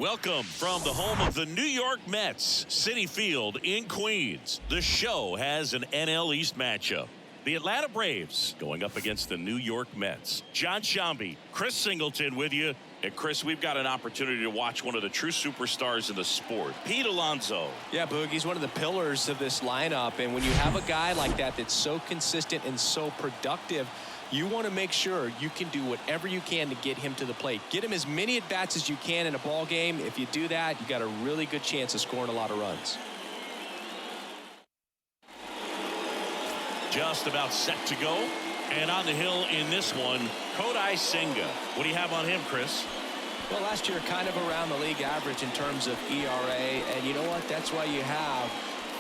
Welcome from the home of the New York Mets, Citi Field in Queens. The show has an NL East matchup. The Atlanta Braves going up against the New York Mets. John Shambi, Chris Singleton with you. And Chris, we've got an opportunity to watch one of the true superstars in the sport, Pete Alonso. Yeah, Boog, he's one of the pillars of this lineup. And when you have a guy like that that's so consistent and so productive, you want to make sure you can do whatever you can to get him to the plate. Get him as many at-bats as you can in a ball game. If you do that, you got a really good chance of scoring a lot of runs. Just about set to go. And on the hill in this one, Kodai Senga. What do you have on him, Chris? Well, last year kind of around the league average in terms of ERA. And you know what? That's why you have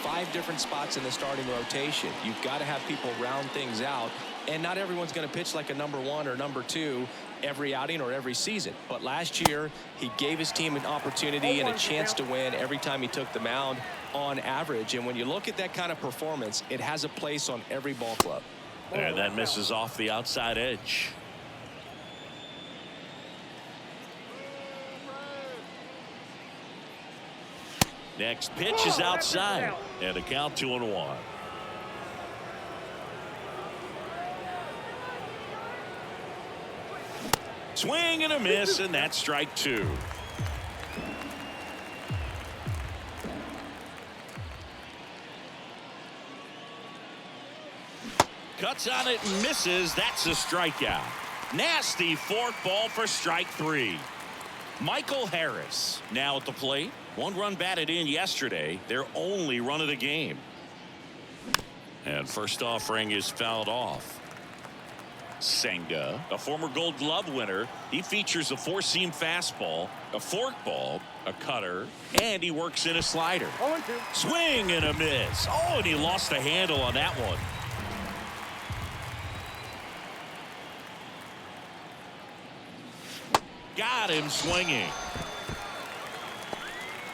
5 different spots in the starting rotation. You've got to have people round things out. And not everyone's going to pitch like a number 1 or number 2 every outing or every season. But last year, he gave his team an opportunity and a chance to win every time he took the mound on average. And when you look at that kind of performance, it has a place on every ball club. And that misses off the outside edge. Next pitch is outside. And a count 2-1. Swing and a miss, and that's strike 2. Cuts on it and misses. That's a strikeout. Nasty forkball for strike 3. Michael Harris now at the plate. 1 run batted in yesterday. Their only run of the game. And first offering is fouled off. Senga, a former Gold Glove winner. He features a 4-seam fastball, a forkball, a cutter, and he works in a slider. Swing and a miss. Oh, and he lost the handle on that one. Got him swinging.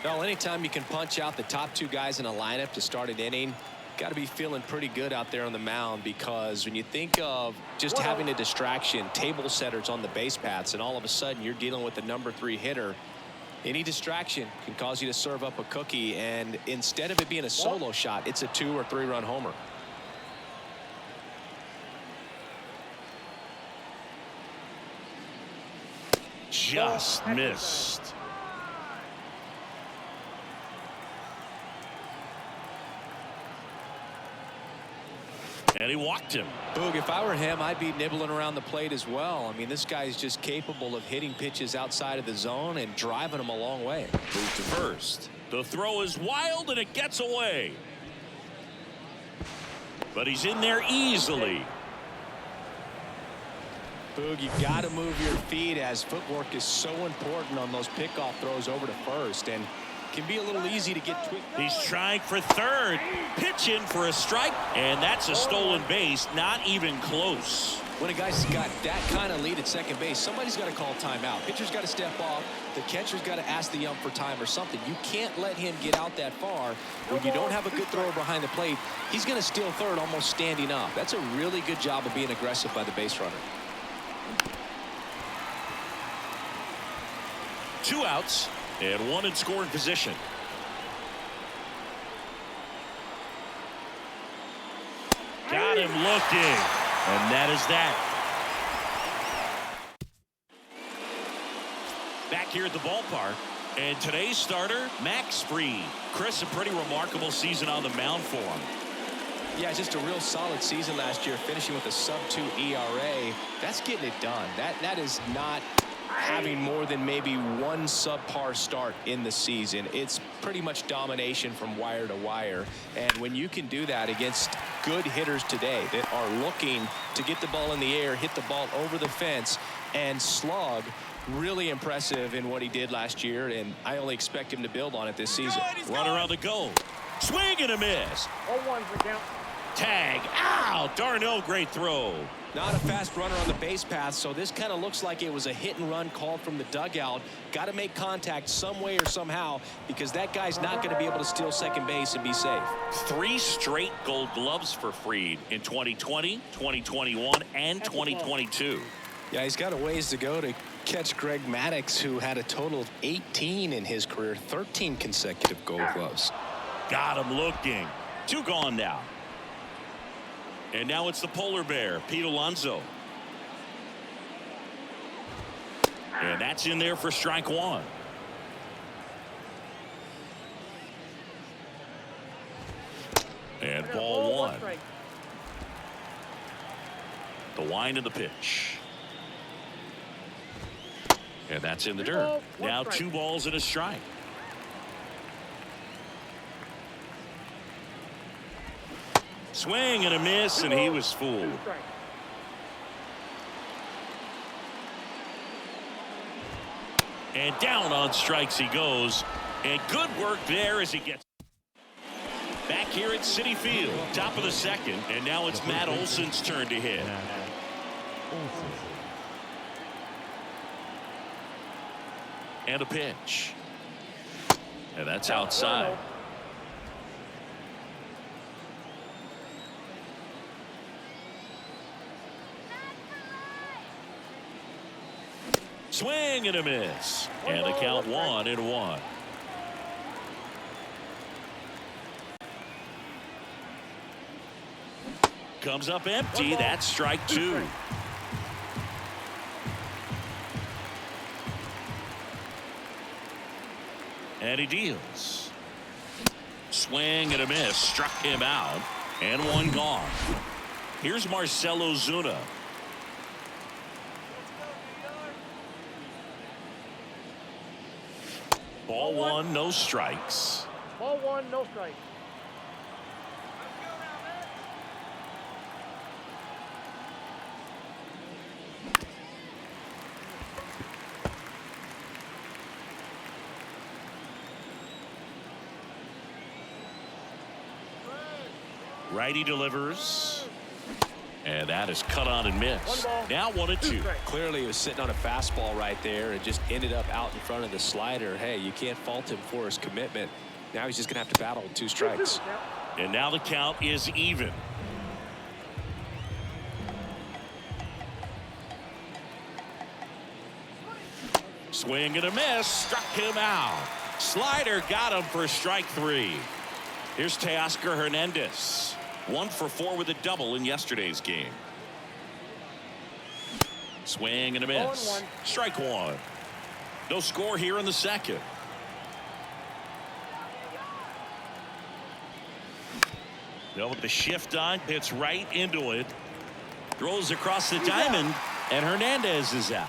Well, anytime you can punch out the top 2 guys in a lineup to start an inning, got to be feeling pretty good out there on the mound, because when you think of just having a distraction, table setters on the base paths, and all of a sudden you're dealing with the number 3 hitter, any distraction can cause you to serve up a cookie, and instead of it being a solo shot, it's a 2 or 3 run homer. Just missed. And he walked him. Boog, if I were him, I'd be nibbling around the plate as well. I mean, this guy is just capable of hitting pitches outside of the zone and driving them a long way. Move to first. The throw is wild and it gets away. But he's in there easily. Boog, you got to move your feet, as footwork is so important on those pickoff throws over to first, and can be a little easy to get tweaked. He's trying for third, pitching for a strike, and that's a stolen base. Not even close. When a guy's got that kind of lead at second base, somebody's got to call timeout. Pitcher's got to step off. The catcher's got to ask the ump for time or something. You can't let him get out that far. When you don't have a good thrower behind the plate, he's going to steal third almost standing up. That's a really good job of being aggressive by the base runner. 2 outs and 1 in scoring position. Got him looking, and that is that. Back here at the ballpark, and today's starter, Max Fried. Chris, a pretty remarkable season on the mound for him. Yeah, just a real solid season last year, finishing with a sub-2 ERA. That's getting it done. That is not having more than maybe 1 subpar start in the season. It's pretty much domination from wire to wire. And when you can do that against good hitters today that are looking to get the ball in the air, hit the ball over the fence, and slug, really impressive in what he did last year, and I only expect him to build on it this season. Runner on the go. Swing and a miss. 0-1 for count. Tag. Ow! Darnell, great throw. Not a fast runner on the base path, so this kind of looks like it was a hit and run called from the dugout. Got to make contact some way or somehow, because that guy's not going to be able to steal second base and be safe. 3 straight Gold Gloves for Fried in 2020, 2021, and 2022. Yeah, he's got a ways to go to catch Greg Maddux, who had a total of 18 in his career, 13 consecutive Gold Gloves. Got him looking. 2 gone now. And now it's the polar bear, Pete Alonso. And that's in there for strike 1. And ball 1. The wind of the pitch. And that's in the dirt. Now 2 balls and a strike. Swing and a miss, and he was fooled. And down on strikes he goes. And good work there as he gets back here at Citi Field. Top of the 2nd, and now it's Matt Olson's turn to hit. And a pitch. And that's outside. Swing and a miss. And the count 1-1. Comes up empty. That's strike 2. And he deals. Swing and a miss. Struck him out. And 1 gone. Here's Marcell Ozuna. Ball 1, no strikes. Ball 1, no strikes. Righty delivers. And that is cut on and missed. Now 1-2. Clearly he was sitting on a fastball right there and just ended up out in front of the slider. Hey, you can't fault him for his commitment. Now he's just going to have to battle with 2 strikes. And now the count is even. Swing and a miss. Struck him out. Slider got him for strike 3. Here's Teoscar Hernandez. 1 for 4 with a double in yesterday's game. Swing and a miss. Strike 1. No score here in the 2nd. Now with the shift on, hits right into it. Throws across the diamond, and Hernandez is out.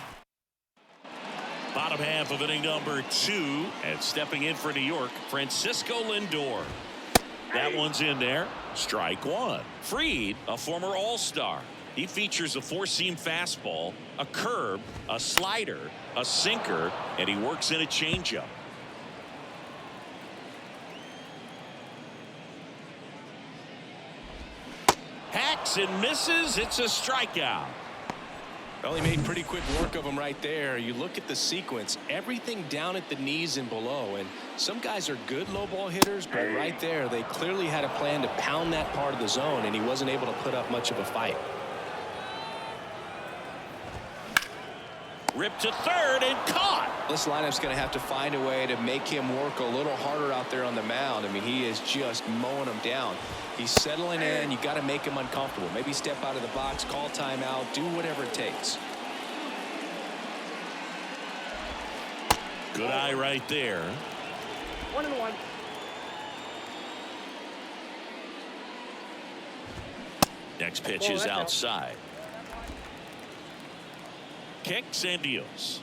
Bottom half of inning number 2, and stepping in for New York, Francisco Lindor. That one's in there. Strike 1. Fried, a former All-Star. He features a 4-seam fastball, a curve, a slider, a sinker, and he works in a changeup. Hacks and misses. It's a strikeout. Well, he made pretty quick work of him right there. You look at the sequence, everything down at the knees and below, and some guys are good low ball hitters, but right there they clearly had a plan to pound that part of the zone, and he wasn't able to put up much of a fight. Ripped to third and caught. This lineup's going to have to find a way to make him work a little harder out there on the mound. I mean, he is just mowing them down. He's settling in. You got to make him uncomfortable. Maybe step out of the box, call timeout, do whatever it takes. Good eye right there. 1-1. Next pitch is outside. Kicks and deals.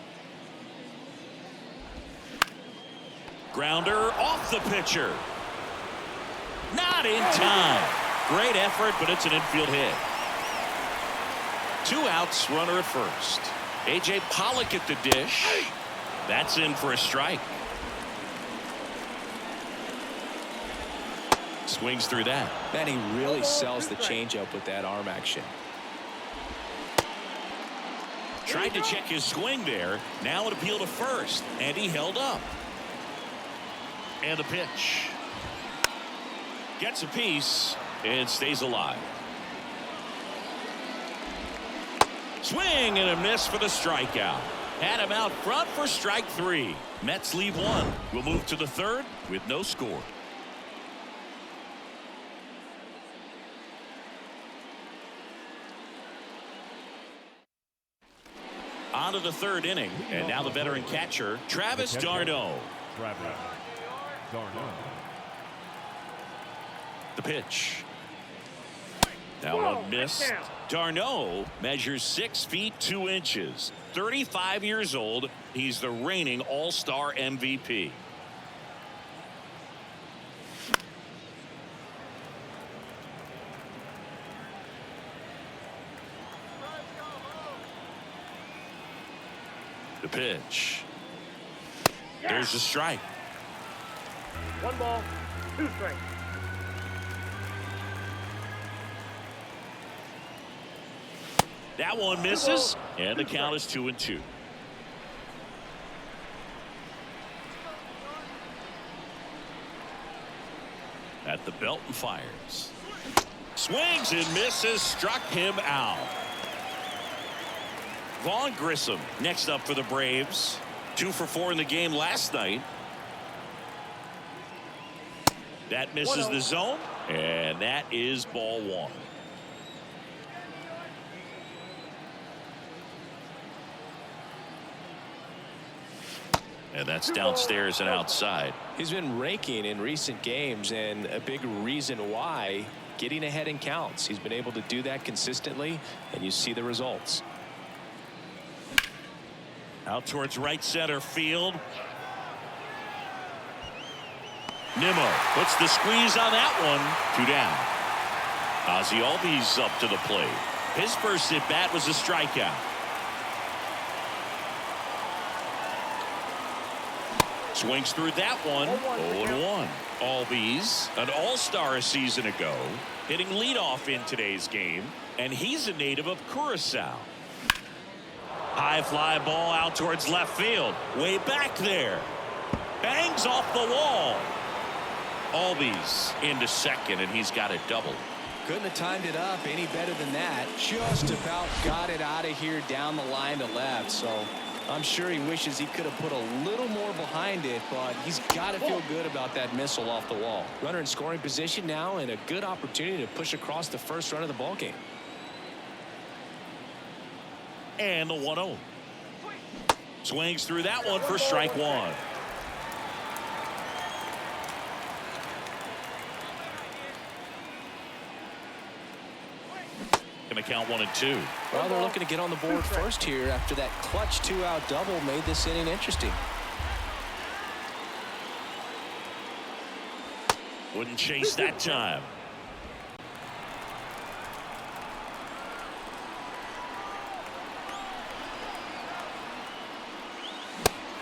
Grounder off the pitcher. Not in time. Great effort, but it's an infield hit. 2 outs, runner at first. A.J. Pollock at the dish. That's in for a strike. Swings through that. Man, he really sells the changeup with that arm action. Tried to check his swing there. Now an appeal to first, and he held up. And the pitch. Gets a piece and stays alive. Swing and a miss for the strikeout. Had him out front for strike 3. Mets leave 1. We'll move to the 3rd with no score. On to the 3rd inning, and now the veteran catcher, Travis d'Arnaud. The pitch. That one missed. d'Arnaud measures 6 feet 2 inches. 35 years old. He's the reigning All-Star MVP. The pitch. There's a strike. 1 ball, 2 strikes. That one misses, and the count is 2-2. At the belt and fires. Swings and misses, struck him out. Vaughn Grissom next up for the Braves. 2 for 4 in the game last night. That misses the zone, and that is ball 1. And that's downstairs and outside. He's been raking in recent games, and a big reason why, getting ahead in counts. He's been able to do that consistently, and you see the results. Out towards right center field. Nimmo puts the squeeze on that one. 2 down. Ozzie Albies up to the plate. His first at bat was a strikeout. Swings through that one. 0-1. Albies, an all-star a season ago, hitting leadoff in today's game, and he's a native of Curacao. High fly ball out towards left field. Way back there. Bangs off the wall. Albies into second, and he's got a double. Couldn't have timed it up any better than that. Just about got it out of here down the line to left. So I'm sure he wishes he could have put a little more behind it, but he's got to feel good about that missile off the wall. Runner in scoring position now, and a good opportunity to push across the first run of the ball game. And the 1-0. Swings through that one for strike 1. Gonna count 1 and 2. Well, they're looking to get on the board first here after that clutch 2-out double made this inning interesting. Wouldn't chase that time.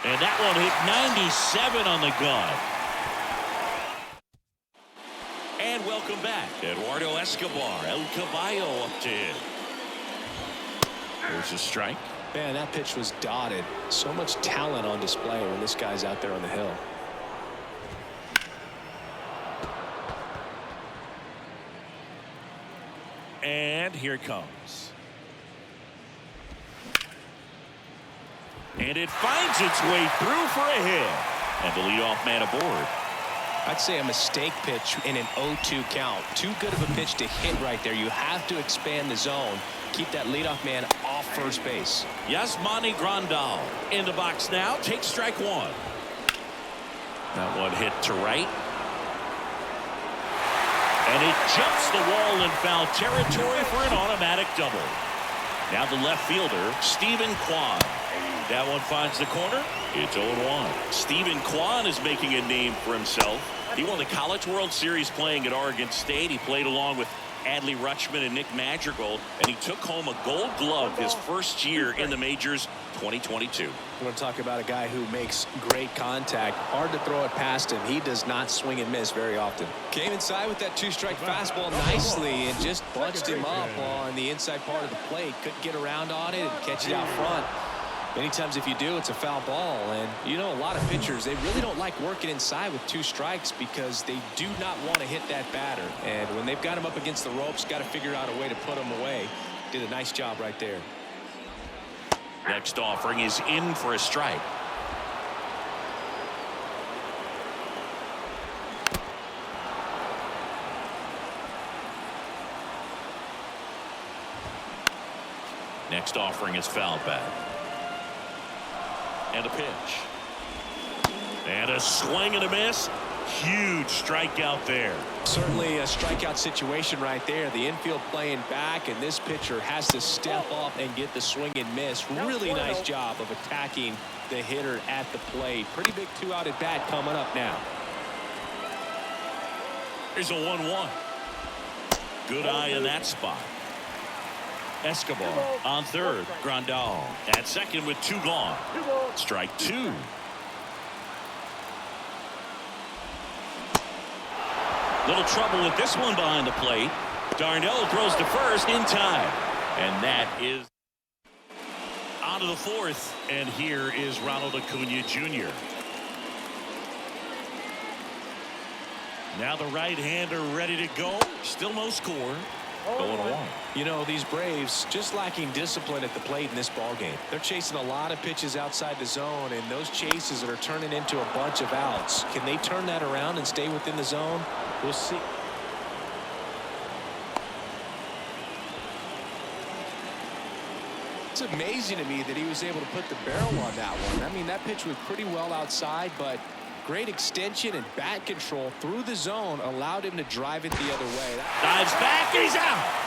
And that one hit 97 on the gun. And welcome back. Eduardo Escobar, El Caballo up to hit. There's a strike. Man, that pitch was dotted. So much talent on display when this guy's out there on the hill. And here it comes. And it finds its way through for a hit. And the leadoff man aboard. I'd say a mistake pitch in an 0-2 count. Too good of a pitch to hit right there. You have to expand the zone. Keep that leadoff man off first base. Yasmani Grandal in the box now. Takes strike 1. That one hit to right. And it jumps the wall in foul territory for an automatic double. Now the left fielder, Stephen Kwan. That one finds the corner. It's 0-1. Stephen Kwan is making a name for himself. He won the College World Series playing at Oregon State. He played along with Adley Rutschman and Nick Madrigal, and he took home a Gold Glove his first year in the majors, 2022. We're going to talk about a guy who makes great contact. Hard to throw it past him. He does not swing and miss very often. Came inside with that 2-strike fastball nicely and just bunched him up on the inside part of the plate. Couldn't get around on it and catch it out front. Many times if you do, it's a foul ball. And you know, a lot of pitchers, they really don't like working inside with 2 strikes because they do not want to hit that batter. And when they've got him up against the ropes, got to figure out a way to put him away. Did a nice job right there. Next offering is in for a strike. Next offering is foul back. And a pitch. And a swing and a miss. Huge strikeout there. Certainly a strikeout situation right there. The infield playing back, and this pitcher has to step up and get the swing and miss. Really nice job of attacking the hitter at the plate. Pretty big 2-out at bat coming up now. Here's a 1-1. Good eye in that spot. Escobar on third. Grandal at second with 2 gone. Strike 2. Little trouble with this one behind the plate. Darnell throws to first in time. And that is on to the 4th. And here is Ronald Acuna Jr. Now the right-hander ready to go. Still no score. 0-1. You know, these Braves just lacking discipline at the plate in this ball game. They're chasing a lot of pitches outside the zone, and those chases that are turning into a bunch of outs. Can they turn that around and stay within the zone? We'll see. It's amazing to me that he was able to put the barrel on that one. I mean, that pitch was pretty well outside, but great extension and bat control through the zone allowed him to drive it the other way. Dives back, he's out.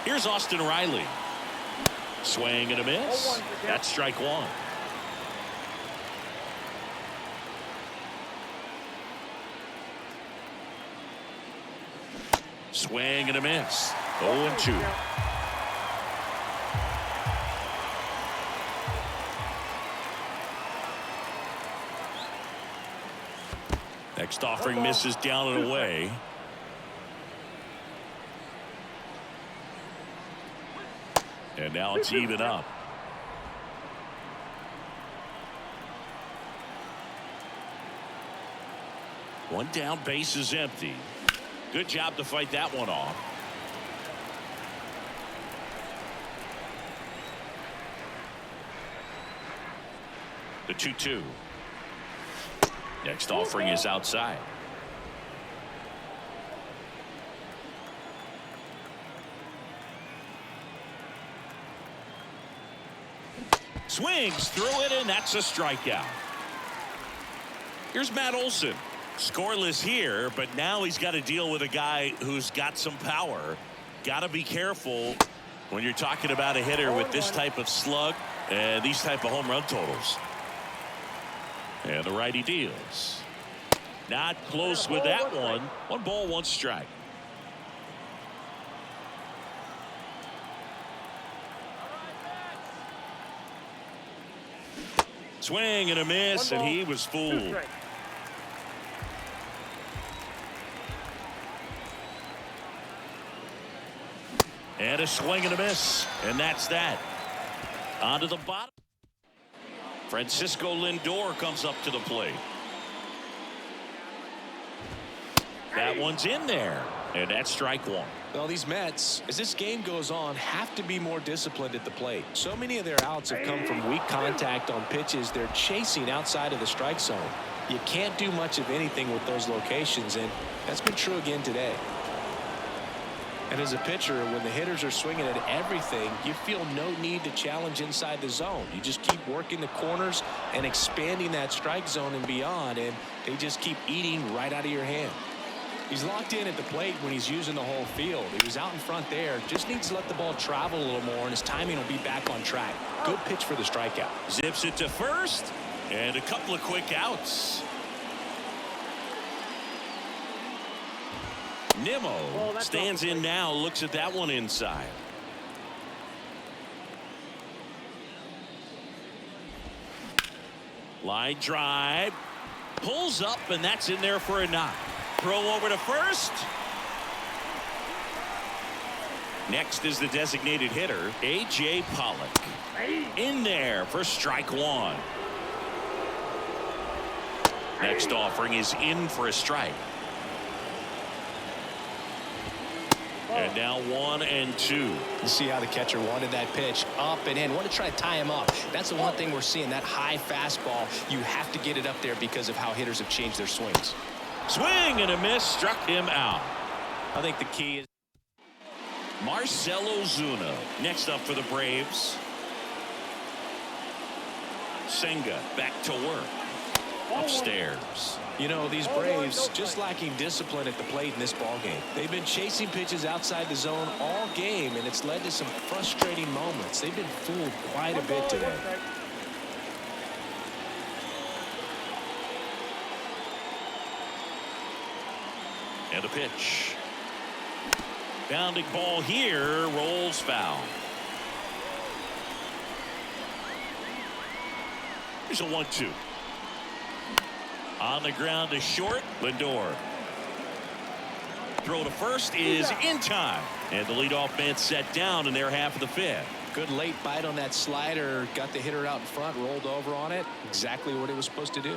Here's Austin Riley. Swing and a miss. That's strike 1. Swing and a miss. 0-2. Next offering misses down and away. And now it's even up. One down, base is empty. Good job to fight that one off. The 2-2. Next offering is outside. Swings through it, and that's a strikeout. Here's Matt Olson. Scoreless here, but now he's got to deal with a guy who's got some power. Got to be careful when you're talking about a hitter with this type of slug and these type of home run totals. And the righty deals. Not close with that one. 1 ball, 1 strike. Swing and a miss, and he was fooled. And a swing and a miss, and that's that. On to the bottom. Francisco Lindor comes up to the plate. That one's in there, and that's strike 1. Well, these Mets, as this game goes on, have to be more disciplined at the plate. So many of their outs have come from weak contact on pitches they're chasing outside of the strike zone. You can't do much of anything with those locations, and that's been true again today. And as a pitcher, when the hitters are swinging at everything, you feel no need to challenge inside the zone. You just keep working the corners and expanding that strike zone and beyond, and they just keep eating right out of your hand. He's locked in at the plate when he's using the whole field. He was out in front there. Just needs to let the ball travel a little more, and his timing will be back on track. Good pitch for the strikeout. Zips it to first, and a couple of quick outs. Nimmo stands in now, looks at that one inside. Line drive, pulls up, and that's in there for a knock. Throw over to first. Next is the designated hitter, A.J. Pollock. In there for strike 1. Next offering is in for a strike. And now 1-2. You see how the catcher wanted that pitch up and in. Want to try to tie him up. That's the one thing we're seeing, that high fastball. You have to get it up there because of how hitters have changed their swings. Swing and a miss, struck him out. I think the key is Marcell Ozuna next up for the Braves. Senga back to work. Upstairs. You know, these Braves just lacking discipline at the plate in this ballgame. They've been chasing pitches outside the zone all game, and it's led to some frustrating moments. They've been fooled quite a bit today. And a pitch. Bounding ball here, rolls foul. Here's a 1-2. On the ground to short, Lindor. Throw to first is in time. And the leadoff man set down in their half of the fifth. Good late bite on that slider. Got the hitter out in front, rolled over on it. Exactly what he was supposed to do.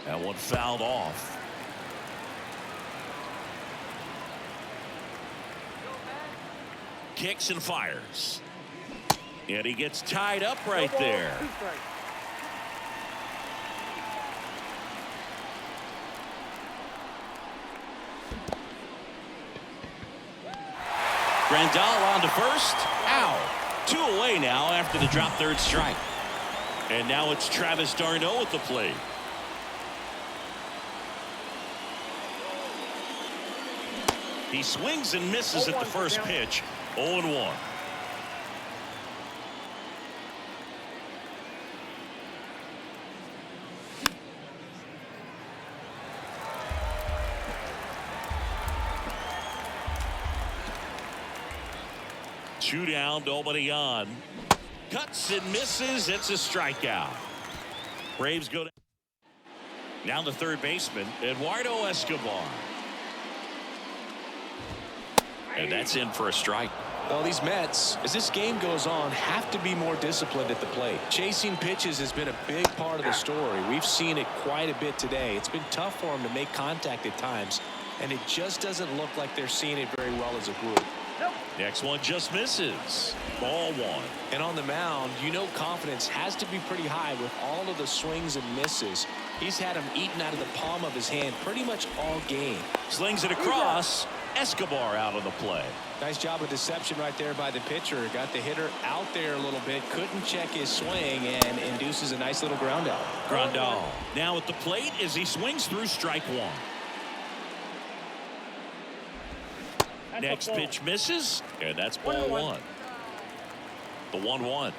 That one fouled off. Kicks and fires. And he gets tied up right there. Grandal on to first. Out. 2 away now after the drop third strike. And now it's Travis d'Arnaud at the plate. He swings and misses at the first pitch. 0-1. Two down, nobody on. Cuts and misses. It's a strikeout. Braves go down. Now the third baseman, Eduardo Escobar. And that's in for a strike. Well, these Mets, as this game goes on, have to be more disciplined at the plate. Chasing pitches has been a big part of the story. We've seen it quite a bit today. It's been tough for them to make contact at times, and it just doesn't look like they're seeing it very well as a group. Next one just misses. Ball 1. And on the mound, you know confidence has to be pretty high with all of the swings and misses. He's had them eaten out of the palm of his hand pretty much all game. Slings it across. Escobar out on the play. Nice job of deception right there by the pitcher. Got the hitter out there a little bit. Couldn't check his swing and induces a nice little ground out. Grandal now at the plate as he swings through strike 1. Next pitch misses, and that's ball 1. The 1-1.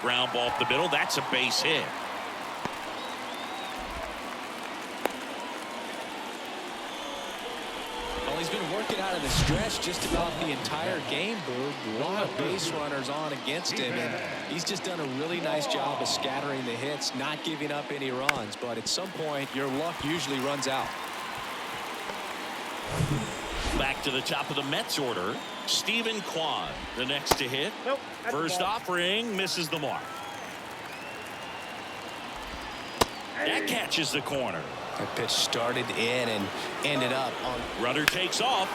Ground ball up the middle. That's a base hit. Well, he's been working out of the stretch just about the entire game, Boog. A lot of base runners on against him, and he's just done a really nice job of scattering the hits, not giving up any runs. But at some point, your luck usually runs out. Back to the top of the Mets order. Stephen Kwan, the next to hit. First offering, misses the mark. That catches the corner. That pitch started in and ended up on. Runner takes off.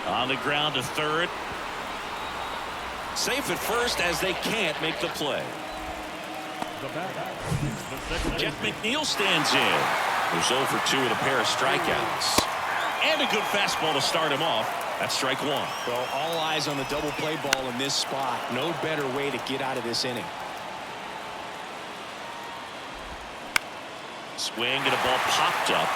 On the ground to third. Safe at first as they can't make the play. Jeff McNeil stands in. There's 0 for 2 with a pair of strikeouts. And a good fastball to start him off. That's strike 1. Well, all eyes on the double play ball in this spot. No better way to get out of this inning. Swing and a ball popped up.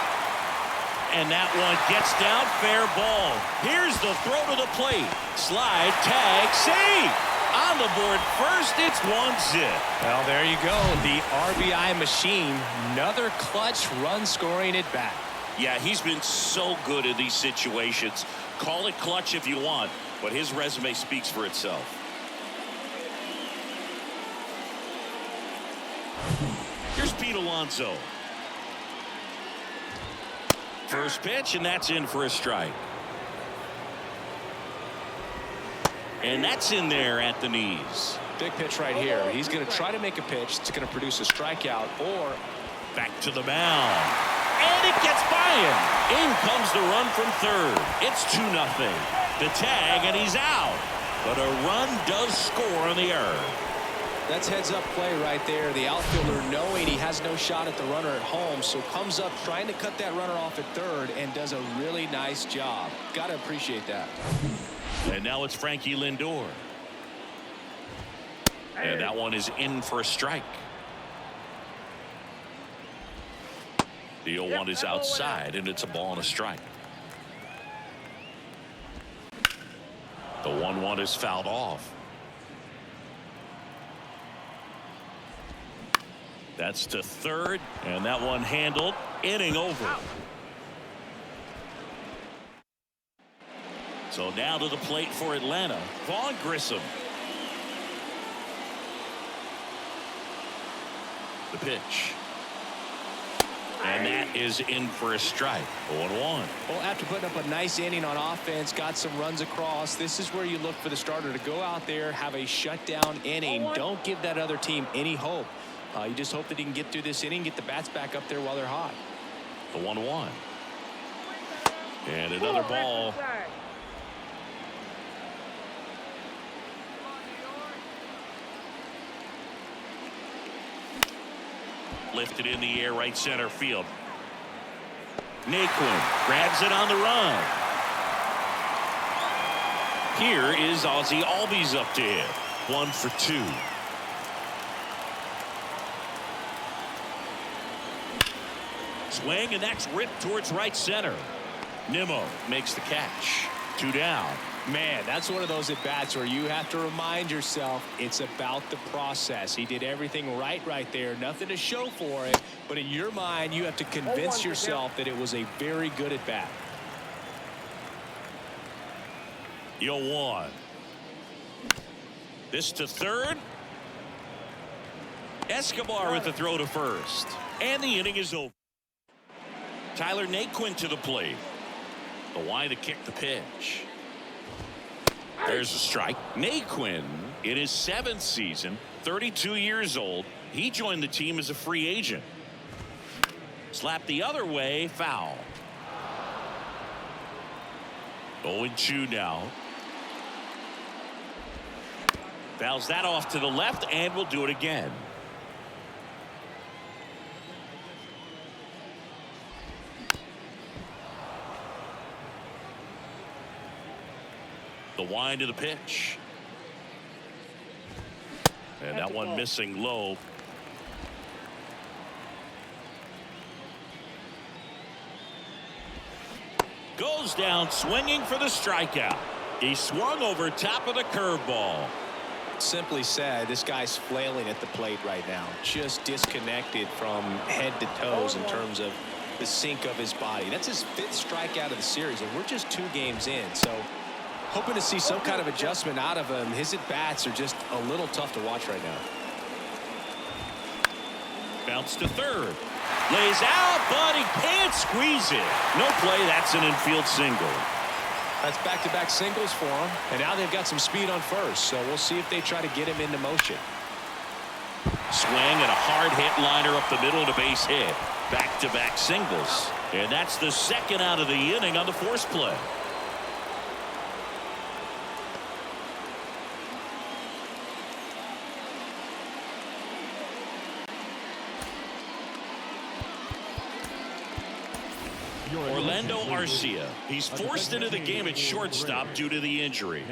And that one gets down. Fair ball. Here's the throw to the plate. Slide, tag, save. On the board first, it's 1-0. Well, there you go. The RBI machine. Another clutch run scoring at bat. Yeah, he's been so good in these situations. Call it clutch if you want, but his resume speaks for itself. Here's Pete Alonso. First pitch, and that's in for a strike. And that's in there at the knees. Big pitch right here. He's going to try to make a pitch that's going to produce a strikeout or back to the mound. and it gets by him. In comes the run from third. It's 2-0. The tag, and he's out. But a run does score on the error. That's heads-up play right there. The outfielder knowing he has no shot at the runner at home, so comes up trying to cut that runner off at third and does a really nice job. Got to appreciate that. And now it's Frankie Lindor. And that one is in for a strike. The 0-1 is outside, and it's a ball and a strike. The 1-1 is fouled off. That's to third, and that one handled. Inning over. So now to the plate for Atlanta, Vaughn Grissom. The pitch. And that is in for a strike. 0-1. Well, after putting up a nice inning on offense, got some runs across, this is where you look for the starter to go out there, have a shutdown inning. Don't give that other team any hope. You just hope that he can get through this inning, get the bats back up there while they're hot. The 1-1. And another ball. Lifted in the air, right center field. Naquin grabs it on the run. Here is Ozzie Albies up to hit. 1 for 2. Swing, and that's ripped towards right center. Nimmo makes the catch. 2 down. Man, that's one of those at-bats where you have to remind yourself it's about the process. He did everything right there. Nothing to show for it. But in your mind, you have to convince yourself that it was a very good at-bat. 0-1. This to third. Escobar with the throw to first. And the inning is over. Tyler Naquin to the plate. The Y to kick the pitch. There's a strike. Naquin in his 7th season, 32 years old. He joined the team as a free agent. Slapped the other way, foul. 0-2 now. Fouls that off to the left, and will do it again. The wind of the pitch. And that one missing low. Goes down swinging for the strikeout. He swung over top of the curveball. Simply said, this guy's flailing at the plate right now. Just disconnected from head to toes in terms of the sink of his body. That's his 5th strikeout of the series, and we're just 2 games in. So hoping to see some kind of adjustment out of him. His at-bats are just a little tough to watch right now. Bounce to third. Lays out, but he can't squeeze it. No play. That's an infield single. That's back-to-back singles for him. And now they've got some speed on first. So we'll see if they try to get him into motion. Swing and a hard hit liner up the middle to base hit. Back-to-back singles. And that's the 2nd out of the inning on the force play. Orlando Arcia. He's forced into the game at shortstop due to the injury.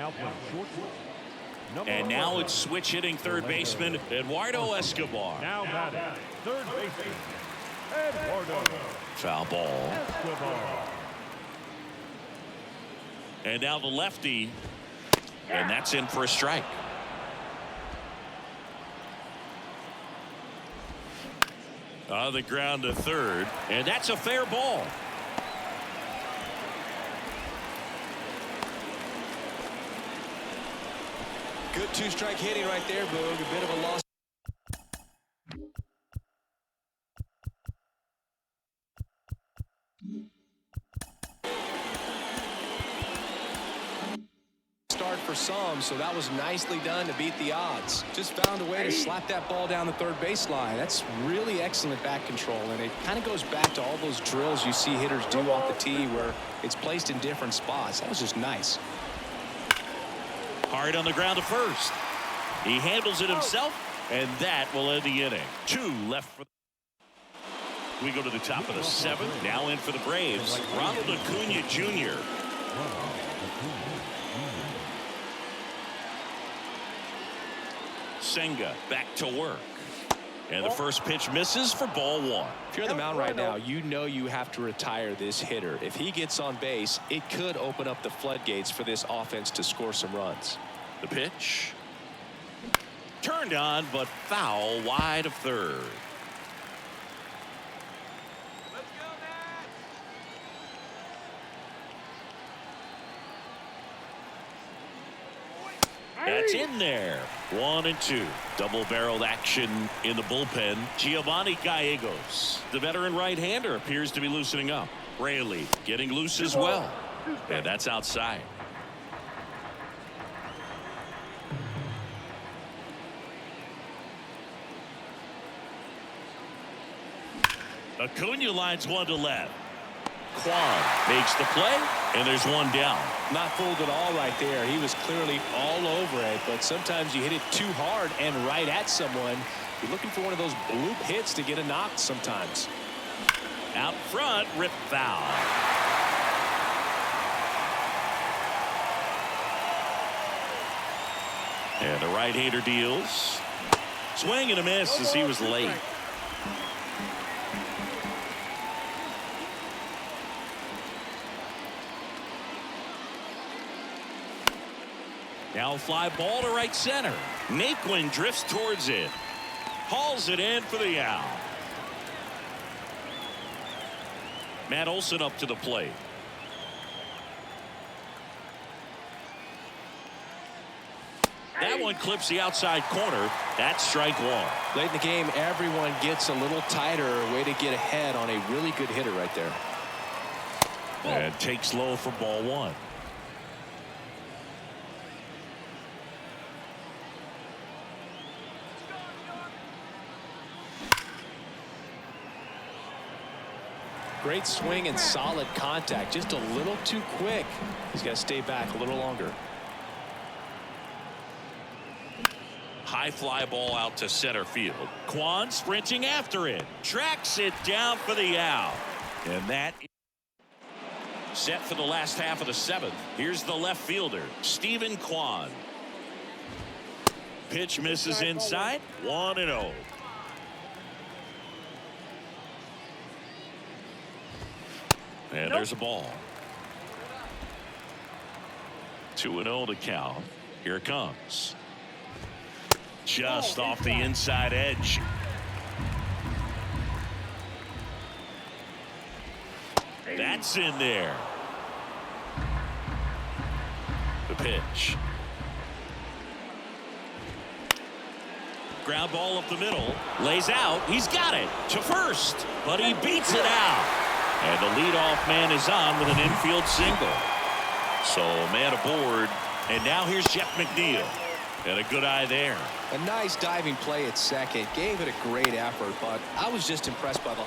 And now it's switch hitting third baseman Eduardo Escobar. Now batting, third baseman, Eduardo. Foul ball. And now the lefty. And that's in for a strike. On the ground to third. And that's a fair ball. Good 2-strike hitting right there, Boog. A bit of a loss. Start for some, so that was nicely done to beat the odds. Just found a way to slap that ball down the third baseline. That's really excellent bat control, and it kind of goes back to all those drills you see hitters do off the tee where it's placed in different spots. That was just nice. Hard on the ground to first. He handles it himself, and that will end the inning. 2 left for. We go to the top of the 7th. Now in for the Braves, Ronald Acuna Jr. Senga back to work. And the first pitch misses for ball 1. If you're on the mound right now, you know you have to retire this hitter. If he gets on base, it could open up the floodgates for this offense to score some runs. The pitch. Turned on, but foul wide of third. That's in there. 1 and 2. Double-barreled action in the bullpen. Giovanni Gallegos, the veteran right-hander, appears to be loosening up. Raley getting loose as well. And that's outside. Acuna lines 1 to left. Kwan makes the play, and there's 1 down. Not fooled at all right there. He was clearly all over it, but sometimes you hit it too hard and right at someone. You're looking for one of those bloop hits to get a knock sometimes. Out front, rip foul. And the right-hander deals. Swing and a miss as he was late. Now fly ball to right center. Naquin drifts towards it. Hauls it in for the out. Matt Olson up to the plate. That one clips the outside corner. That's strike 1. Late in the game, everyone gets a little tighter. Way to get ahead on a really good hitter right there. And takes low for ball 1. Great swing and solid contact. Just a little too quick. He's got to stay back a little longer. High fly ball out to center field. Kwan sprinting after it. Tracks it down for the out. And that is set for the last half of the 7th. Here's the left fielder, Stephen Kwan. Pitch misses inside. 1-0. And there's a ball. 2-0 to count. Here it comes. Just off the inside edge. That's in there. The pitch. Ground ball up the middle. Lays out. He's got it to first, but he beats it out. And the leadoff man is on with an infield single. So man aboard. And now here's Jeff McNeil. And a good eye there. A nice diving play at second. Gave it a great effort, but I was just impressed by the.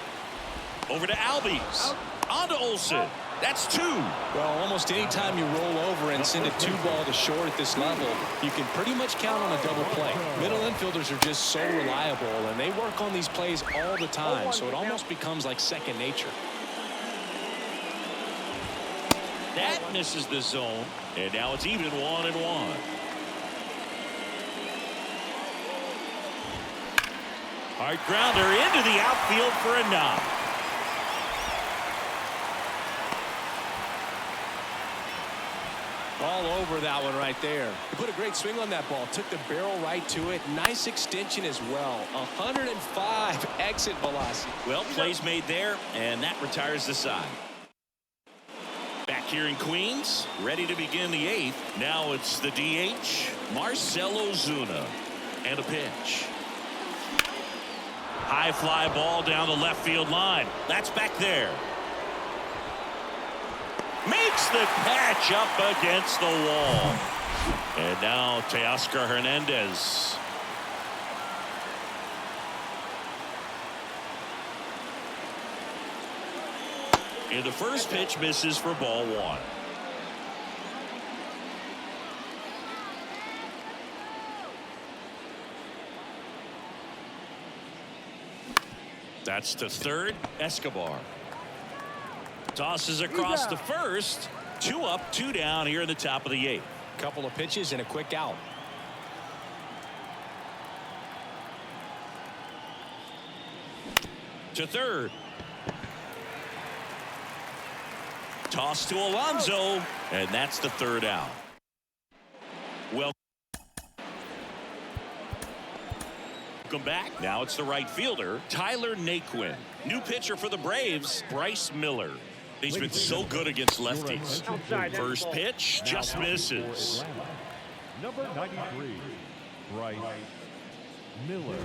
Over to Albies. On to Olson. That's 2. Well, almost any time you roll over and send a 2-ball to short at this level, you can pretty much count on a double play. Middle infielders are just so reliable, and they work on these plays all the time, so it almost becomes like second nature. That misses the zone, and now it's even 1-1. Hard grounder into the outfield for a knock. All over that one right there. He put a great swing on that ball. Took the barrel right to it. Nice extension as well. 105 exit velocity. Well, plays made there, and that retires the side. Back here in Queens, ready to begin the 8th. Now it's the DH, Marcell Ozuna. And a pitch. High fly ball down the left field line. That's back there. Made Makes the catch up against the wall. And now Teoscar Hernandez. And the first pitch misses for ball one. That's to third. Escobar tosses across the first. 2 up, 2 down here in the top of the 8th. Couple of pitches and a quick out. To third. Toss to Alonso, and that's the 3rd out. Welcome back. Now it's the right fielder, Tyler Naquin. New pitcher for the Braves, Bryce Miller. He's been so good against lefties. First pitch just misses. Number 93, Bryce Miller.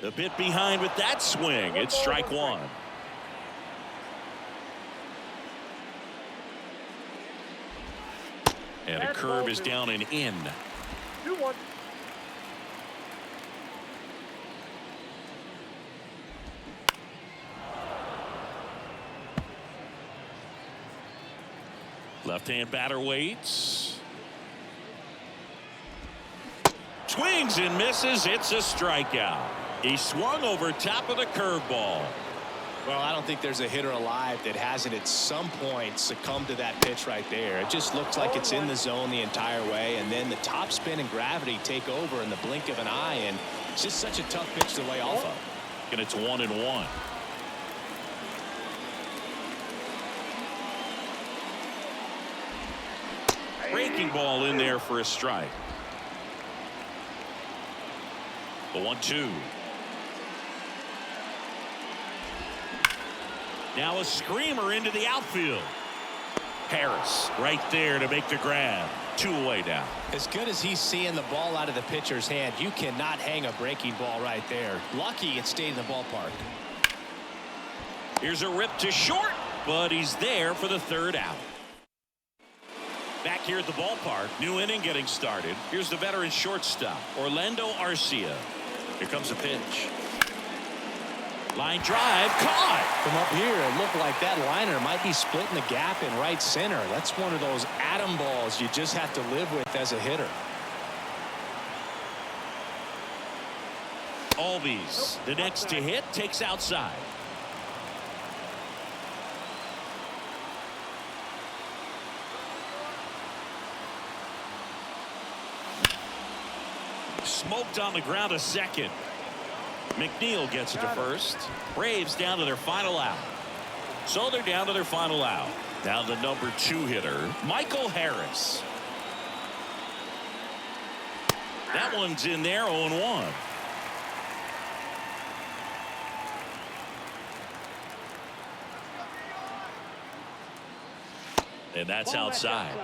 A bit behind with that swing. It's strike 1. And a curve is down and in. 2-1. Left-hand batter waits. Swings and misses. It's a strikeout. He swung over top of the curveball. Well, I don't think there's a hitter alive that hasn't at some point succumbed to that pitch right there. It just looks like it's in the zone the entire way, and then the top spin and gravity take over in the blink of an eye, and it's just such a tough pitch to lay off of. And it's 1-1. Breaking ball in there for a strike. The 1-2. Now a screamer into the outfield. Harris right there to make the grab. 2 away now. As good as he's seeing the ball out of the pitcher's hand, you cannot hang a breaking ball right there. Lucky it stayed in the ballpark. Here's a rip to short, but he's there for the 3rd out. Back here at the ballpark, new inning getting started. Here's the veteran shortstop, Orlando Arcia. Here comes a pitch. Line drive, caught. From up here, it looked like that liner might be splitting the gap in right center. That's one of those atom balls you just have to live with as a hitter. Albies, the next to hit, takes outside. Smoked on the ground, a second. McNeil gets it to first. Braves down to their final out. So they're down to their final out. Now the number 2 hitter, Michael Harris. That one's in there, 0-1. And that's outside.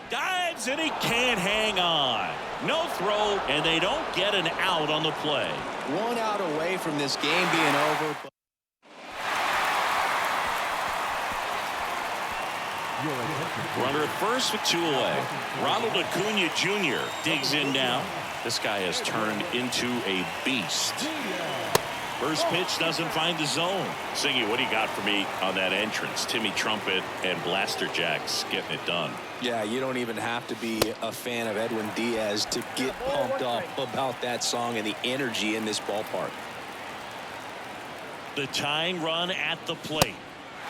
Dives and he can't hang on. No throw, and they don't get an out on the play. 1 out away from this game being over. Runner at first with 2 away. Ronald Acuna Jr. digs in now. This guy has turned into a beast. First pitch doesn't find the zone. Singy, what do you got for me on that entrance? Timmy Trumpet and Blaster Jacks getting it done. Yeah, you don't even have to be a fan of Edwin Diaz to get pumped up about that song and the energy in this ballpark. The tying run at the plate.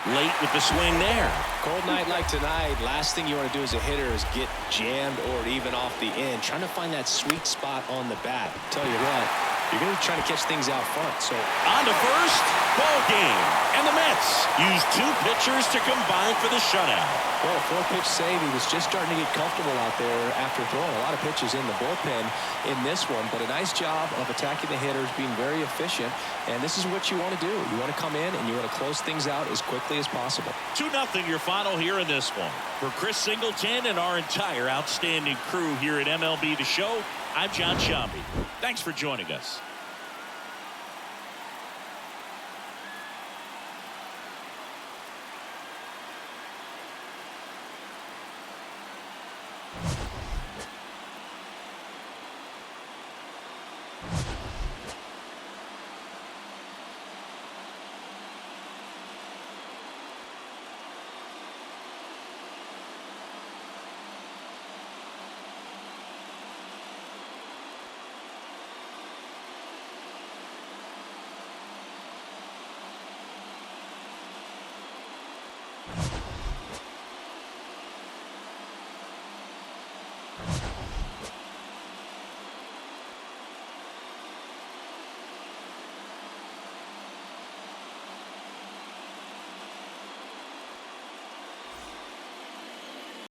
Late with the swing there. Cold night like tonight, last thing you want to do as a hitter is get jammed or even off the end. Trying to find that sweet spot on the bat. Tell you what, you're going to be trying to catch things out front. So on to first, ball game. And the Mets use 2 pitchers to combine for the shutout. Well, a 4-pitch save. He was just starting to get comfortable out there after throwing a lot of pitches in the bullpen in this one. But a nice job of attacking the hitters, being very efficient. And this is what you want to do. You want to come in and you want to close things out as quickly as possible. 2-0 your final here in this one. For Chris Singleton and our entire outstanding crew here at MLB The Show, I'm John Shambi. Thanks for joining us.